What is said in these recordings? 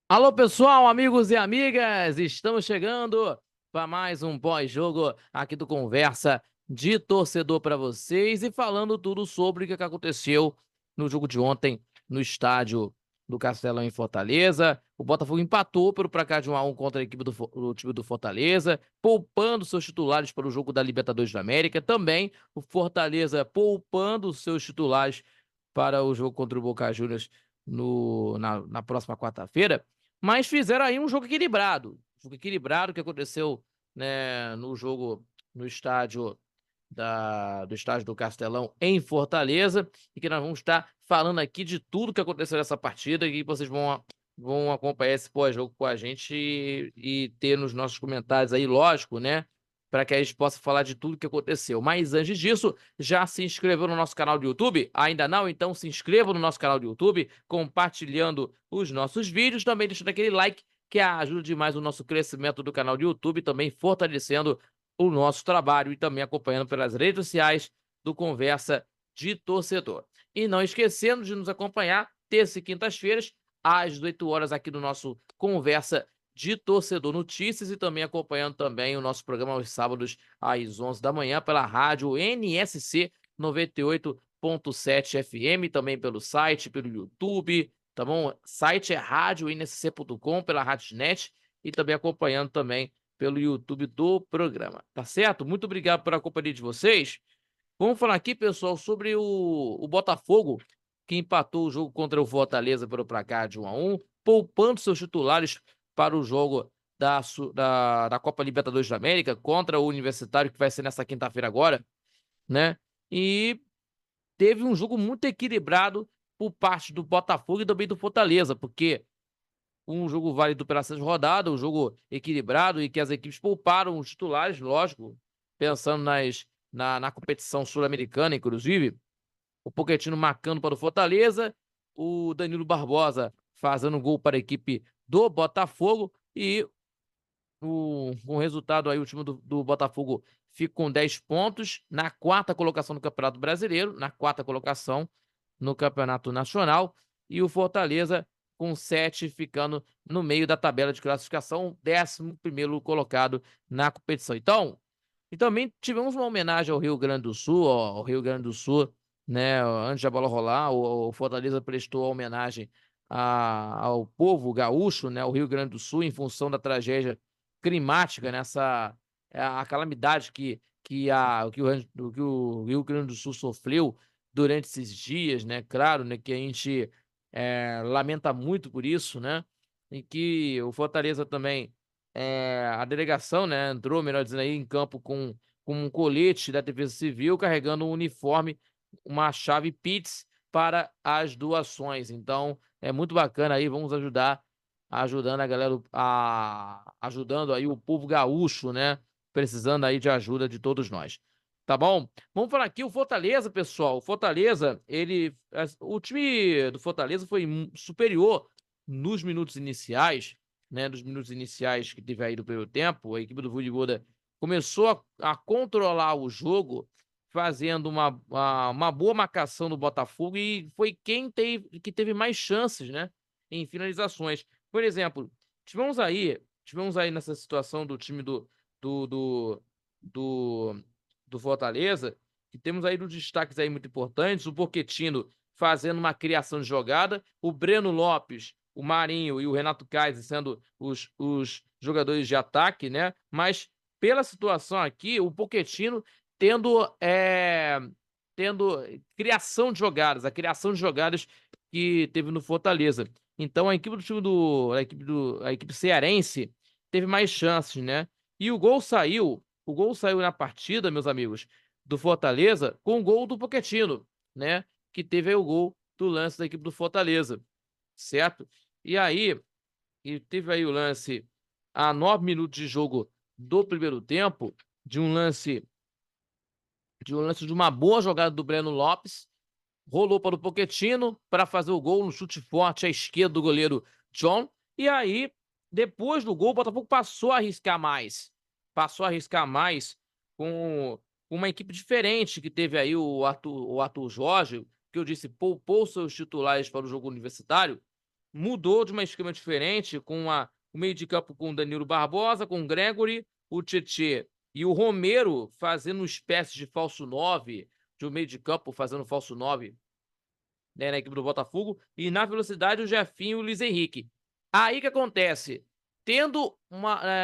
Alô, pessoal, amigos e amigas, estamos chegando para mais um pós-jogo aqui do Conversa de Torcedor para vocês e falando tudo sobre o que aconteceu no jogo de ontem no estádio do Castelão em Fortaleza. O Botafogo empatou pelo placar de 1-1 contra a equipe do time do Fortaleza, poupando seus titulares para o jogo da Libertadores da América. Também o Fortaleza poupando seus titulares para o jogo contra o Boca Juniors na próxima quarta-feira. Mas fizeram aí um jogo equilibrado. Jogo equilibrado que aconteceu, né, no jogo no estádio do estádio do Castelão em Fortaleza. E que nós vamos estar falando aqui de tudo que aconteceu nessa partida. E vocês vão acompanhar esse pós-jogo com a gente e ter nos nossos comentários aí, lógico, né? Para que a gente possa falar de tudo que aconteceu. Mas antes disso, já se inscreveu no nosso canal do YouTube? Ainda não? Então se inscreva no nosso canal do YouTube, compartilhando os nossos vídeos, também deixando aquele like que ajuda demais o nosso crescimento do canal do YouTube, também fortalecendo o nosso trabalho e também acompanhando pelas redes sociais do Conversa de Torcedor. E não esquecendo de nos acompanhar terça e quintas-feiras, às 18 horas, aqui no nosso Conversa de Torcedor Notícias, e também acompanhando também o nosso programa aos sábados às 11 da manhã pela rádio NSC 98.7 FM, também pelo site, pelo YouTube, tá bom? Site é radionsc.com, pela Radiosnet, e também acompanhando também pelo YouTube do programa, tá certo? Muito obrigado pela companhia de vocês. Vamos falar aqui, pessoal, sobre o Botafogo, que empatou o jogo contra o Fortaleza pelo placar de 1-1, poupando seus titulares para o jogo da Copa Libertadores da América contra o Universitário, que vai ser nessa quinta-feira agora, né? E teve um jogo muito equilibrado por parte do Botafogo e também do Fortaleza, porque um jogo válido pela sexta rodada, um jogo equilibrado e que as equipes pouparam os titulares, lógico, pensando na competição sul-americana, inclusive. O Pochettino marcando para o Fortaleza, o Danilo Barbosa fazendo gol para a equipe do Botafogo e o resultado aí, o time do Botafogo fica com 10 pontos na quarta colocação do Campeonato Brasileiro, na quarta colocação no Campeonato Nacional, e o Fortaleza com 7, ficando no meio da tabela de classificação, 11º colocado na competição. Então, e também tivemos uma homenagem ao Rio Grande do Sul, ao Rio Grande do Sul, né? Antes da bola rolar, o Fortaleza prestou a homenagem ao povo gaúcho, né? O Rio Grande do Sul, em função da tragédia climática, nessa a calamidade que o Rio Grande do Sul sofreu durante esses dias, né? Claro, né? Que a gente lamenta muito por isso, né? E que o Fortaleza também a delegação, né, entrou, melhor dizendo, aí em campo com um colete da Defesa Civil, carregando um uniforme, uma chave Pix para as doações. Então, é muito bacana aí, vamos ajudando a galera, ajudando aí o povo gaúcho, né, precisando aí de ajuda de todos nós. Tá bom? Vamos falar aqui o Fortaleza, pessoal. O Fortaleza, o time do Fortaleza foi superior nos minutos iniciais, né, dos minutos iniciais que teve aí do primeiro tempo. A equipe do Vojvoda começou a controlar o jogo, fazendo uma boa marcação do Botafogo, e foi que teve mais chances, né, em finalizações. Por exemplo, tivemos aí nessa situação do time do, do, do, do Fortaleza, que temos aí dos destaques aí muito importantes, o Pochettino fazendo uma criação de jogada, o Breno Lopes, o Marinho e o Renato Kaiser sendo os jogadores de ataque, né? Mas pela situação aqui, o Pochettino tendo criação de jogadas, a criação de jogadas que teve no Fortaleza. Então a equipe cearense teve mais chances, né? E o gol saiu na partida, meus amigos, do Fortaleza com o gol do Pochettino, né? Que teve aí o gol do lance da equipe do Fortaleza, certo? E aí, teve aí o lance a 9 minutos de jogo do primeiro tempo, de um lance de uma boa jogada do Breno Lopes, rolou para o Pochettino para fazer o gol, um chute forte à esquerda do goleiro John. E aí, depois do gol, o Botafogo passou a arriscar mais com uma equipe diferente, que teve aí o Arthur Jorge, que eu disse, poupou seus titulares para o jogo universitário, mudou de uma esquema diferente, com o meio de campo com o Danilo Barbosa, com o Gregory, o Tietê e o Romero fazendo uma espécie de falso 9, de um meio de campo fazendo falso 9, né, na equipe do Botafogo, e na velocidade o Jefinho e o Luiz Henrique. Aí que acontece? Tendo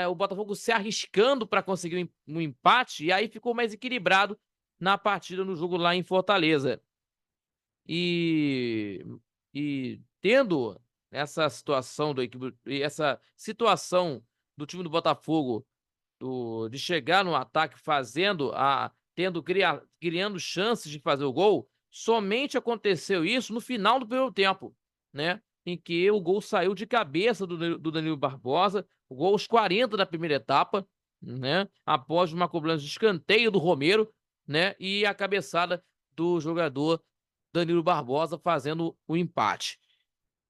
o Botafogo se arriscando para conseguir um empate, e aí ficou mais equilibrado na partida, no jogo lá em Fortaleza. E tendo essa situação essa situação do time do Botafogo de chegar no ataque criando chances de fazer o gol, somente aconteceu isso no final do primeiro tempo, né? Em que o gol saiu de cabeça do Danilo Barbosa, o gol aos 40 da primeira etapa, né? Após uma cobrança de escanteio do Romero, né? E a cabeçada do jogador Danilo Barbosa fazendo o empate.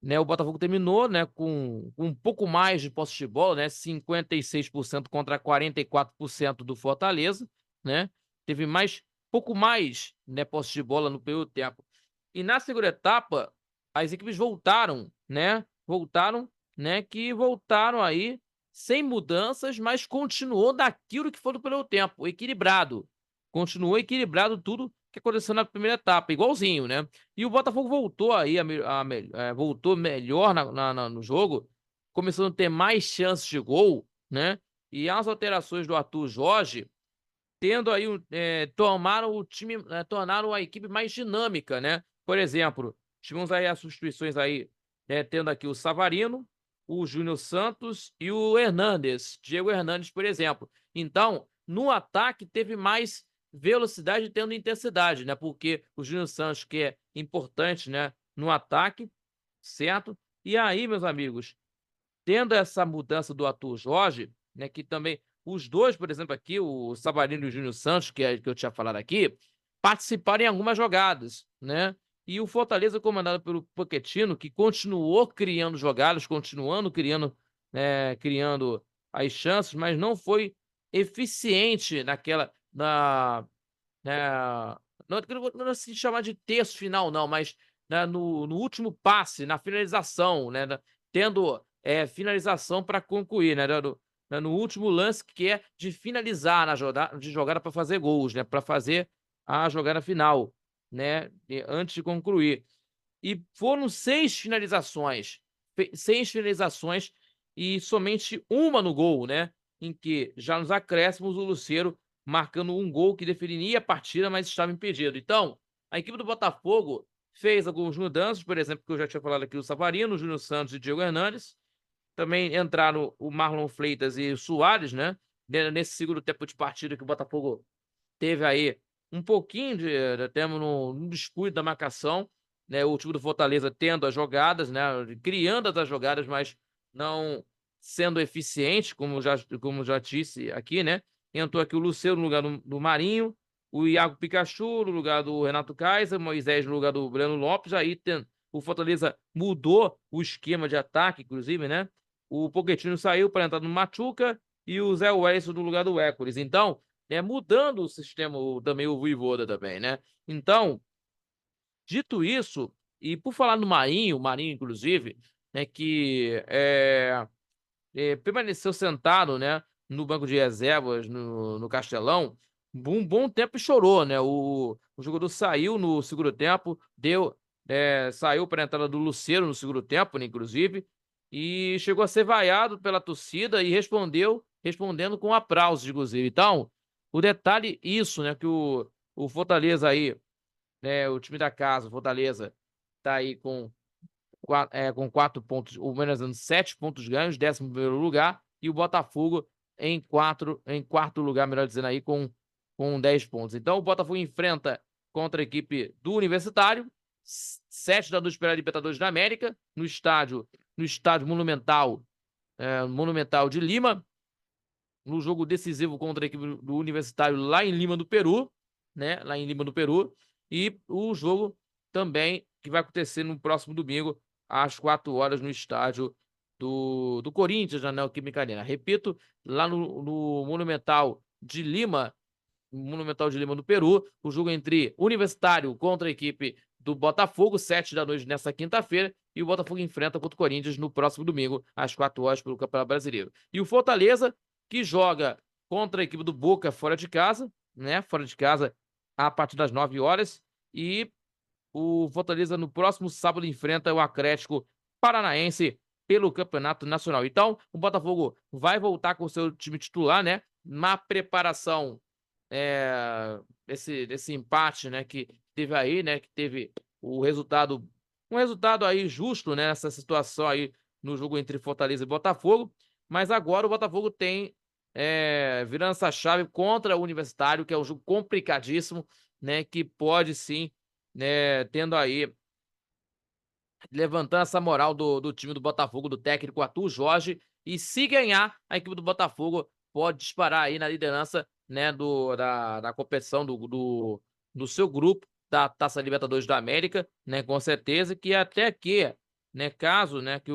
Né, o Botafogo terminou, né, com um pouco mais de posse de bola, né, 56% contra 44% do Fortaleza, né? Teve pouco mais, né, posse de bola no primeiro tempo. E na segunda etapa, as equipes voltaram, né? Voltaram aí sem mudanças, mas continuou daquilo que foi do primeiro tempo, equilibrado. Continuou equilibrado tudo que aconteceu na primeira etapa, igualzinho, né? E o Botafogo voltou aí voltou melhor no jogo, começando a ter mais chances de gol, né? E as alterações do Arthur Jorge tendo aí tornaram a equipe mais dinâmica, né? Por exemplo, tivemos aí as substituições aí, né, tendo aqui o Savarino, o Júnior Santos e o Hernandes, Diego Hernandes, por exemplo. Então, no ataque teve mais velocidade tendo intensidade, né? Porque o Júnior Santos, que é importante, né, no ataque, certo? E aí, meus amigos, tendo essa mudança do Arthur Jorge, né, que também os dois, por exemplo, aqui, o Savarino e o Júnior Santos, que eu tinha falado aqui, participaram em algumas jogadas, né? E o Fortaleza, comandado pelo Pochettino, que continuou criando jogadas, continuando criando as chances, mas não foi eficiente não se chamar de terço final, não, mas né, no último passe, na finalização, né, tendo finalização para concluir, né, no último lance, que é de finalizar de jogada para fazer gols, né, para fazer a jogada final, né, antes de concluir. E foram 6 finalizações e somente uma no gol, né, em que já nos acréscimos o Lucero marcando um gol que definiria a partida, mas estava impedido. Então, a equipe do Botafogo fez algumas mudanças, por exemplo, que eu já tinha falado aqui, o Savarino, o Júnior Santos e o Diego Hernandes. Também entraram o Marlon Freitas e o Soares, né? Nesse segundo tempo de partida que o Botafogo teve aí um pouquinho temos no descuido da marcação, né? O time do Fortaleza tendo as jogadas, né? Criando as jogadas, mas não sendo eficiente, como já disse aqui, né? Entrou aqui o Lucero no lugar do Marinho, o Iago Pikachu no lugar do Renato Kaiser, o Moisés no lugar do Breno Lopes. Aí o Fortaleza mudou o esquema de ataque, inclusive, né? O Pochettino saiu para entrar no Machuca e o Zé Wellison no lugar do Hércules. Então, mudando o sistema, também o Vojvoda também, né? Então, dito isso, e por falar no Marinho, o Marinho, inclusive, né, que permaneceu sentado, né, no banco de reservas no Castelão, um bom tempo e chorou, né? O jogador saiu no segundo tempo, saiu para a entrada do Lucero no segundo tempo, né, inclusive, e chegou a ser vaiado pela torcida e respondendo com aplausos, inclusive. Então, o detalhe, isso, né, que o Fortaleza aí, né, o time da casa, o Fortaleza, tá aí com 4 pontos, ou menos 7 pontos ganhos, 11º lugar, e o Botafogo em quarto lugar, melhor dizendo aí, com 10 pontos. Então, o Botafogo enfrenta contra a equipe do Universitário, 7 da noite pela Libertadores da América, no estádio Monumental de Lima, no jogo decisivo contra a equipe do Universitário lá em Lima do Peru, né? Lá em Lima do Peru. E o jogo também que vai acontecer no próximo domingo, às 4 horas, no estádio do Corinthians, na Neoquímica Arena. Repito, lá no Monumental de Lima do Peru, o jogo entre Universitário contra a equipe do Botafogo, 7 da noite nessa quinta-feira, e o Botafogo enfrenta contra o Corinthians no próximo domingo, às 4 horas, pelo Campeonato Brasileiro. E o Fortaleza, que joga contra a equipe do Boca fora de casa, né? Fora de casa, a partir das 9 horas, e o Fortaleza no próximo sábado enfrenta o Atlético Paranaense pelo Campeonato Nacional. Então, o Botafogo vai voltar com o seu time titular, né? Na preparação desse empate, né, que teve aí, né, que teve um resultado aí justo, né, nessa situação aí no jogo entre Fortaleza e Botafogo, mas agora o Botafogo tem virando essa chave contra o Universitário, que é um jogo complicadíssimo, né, que pode sim, né, tendo aí levantando essa moral do time do Botafogo, do técnico Arthur Jorge, e se ganhar, a equipe do Botafogo pode disparar aí na liderança, né, da competição do seu grupo, da Taça Libertadores da América, né, com certeza, que até que, né, caso, né, que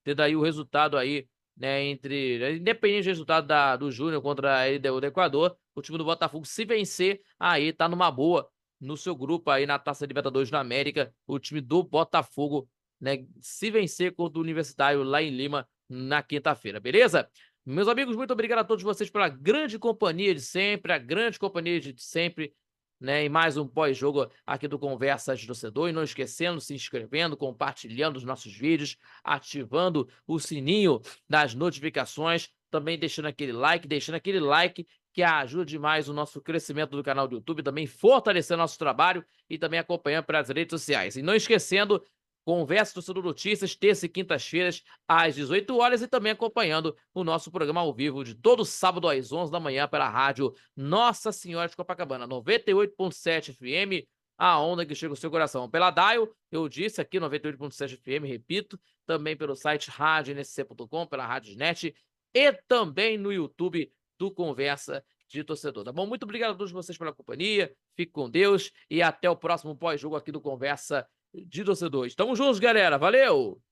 tendo aí o resultado aí, né, independente do resultado do Júnior contra a LDU do Equador, o time do Botafogo, se vencer, aí tá numa boa, no seu grupo aí na Taça Libertadores da América, o time do Botafogo, né, se vencer contra o Universitário lá em Lima na quinta-feira, beleza? Meus amigos, muito obrigado a todos vocês pela grande companhia de sempre, a grande companhia de sempre, né, em mais um pós-jogo aqui do Conversa de Torcedor, e não esquecendo, se inscrevendo, compartilhando os nossos vídeos, ativando o sininho das notificações, também deixando aquele like, que ajuda demais o nosso crescimento do canal do YouTube, também fortalecendo nosso trabalho e também acompanhando pelas redes sociais. E não esquecendo, Conversa Torcedor Notícias, terça e quintas-feiras, às 18 horas, e também acompanhando o nosso programa ao vivo de todo sábado às 11 da manhã pela rádio Nossa Senhora de Copacabana, 98.7 FM, a onda que chega ao seu coração. Pela Dial, eu disse aqui, 98.7 FM, repito, também pelo site radioNSC.com, pela RádiosNet, e também no YouTube do Conversa de Torcedor, tá bom? Muito obrigado a todos vocês pela companhia, fique com Deus e até o próximo pós-jogo aqui do Conversa de Torcedor. Tamo juntos, galera, valeu!